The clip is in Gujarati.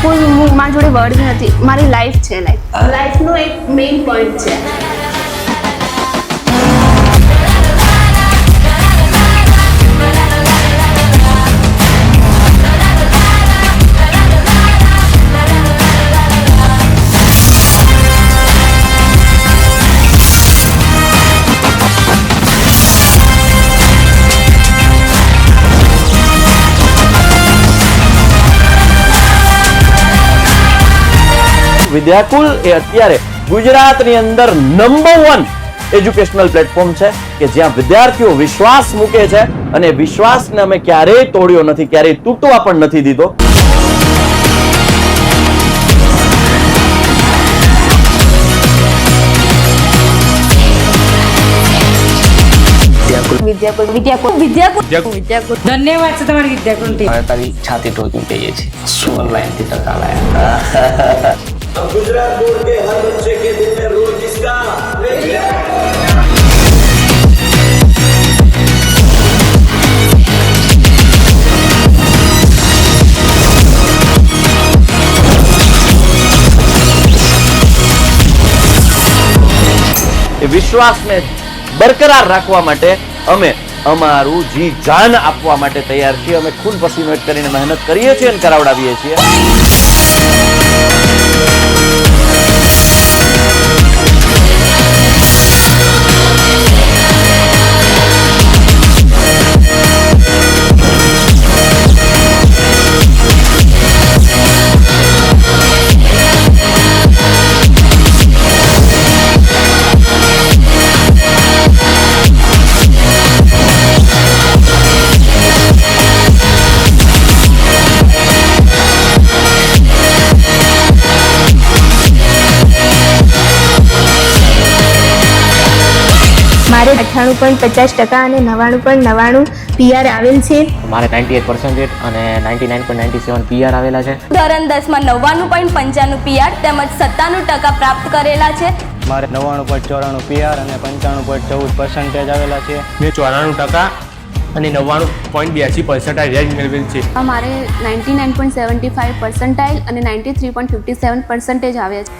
કોઈ મારી જોડે વર્ડ નથી, મારી લાઈફ છે. લાઈફનો એક મેઇન પોઈન્ટ છે. વિદ્યાકુલ એ અત્યારે ગુજરાતની અંદર નંબર 1 એજ્યુકેશનલ પ્લેટફોર્મ છે કે જ્યાં વિદ્યાર્થીઓ વિશ્વાસ મૂકે છે અને વિશ્વાસને અમે ક્યારેય તોડ્યો નથી, ક્યારેય તૂટવા પણ નથી દીધો. વિદ્યાકુલ ધન્યવાદ છે તમારી વિદ્યાકુલ ટીમ. તારી છાતી ઠોકીને કહીએ છીએ 16 થી ટકા લાયા. गुजरात बोर्ड के हर बच्चे के दिल में रोज इसका એ વિશ્વાસને બરકરાર રાખવા માટે અમે અમારું જી જાન આપવા માટે તૈયાર છીએ. અમે ખૂન પસીનો એક કરીને મહેનત કરીએ છીએ અને કરાવડાવીએ છીએ. મારે 98.50% અને 99.99 PR આવેલ છે. મારે 98% અને 99.97 PR આવેલા છે. ધોરણ 10 માં 99.95 PR તેમજ 97% પ્રાપ્ત કરેલા છે. મારે 99.94 PR અને 95.14% આવેલા છે. મેં 94% અને 99.82% મેળવેલ છે. મારે 99.75% અને 93.57% આવ્યા છે.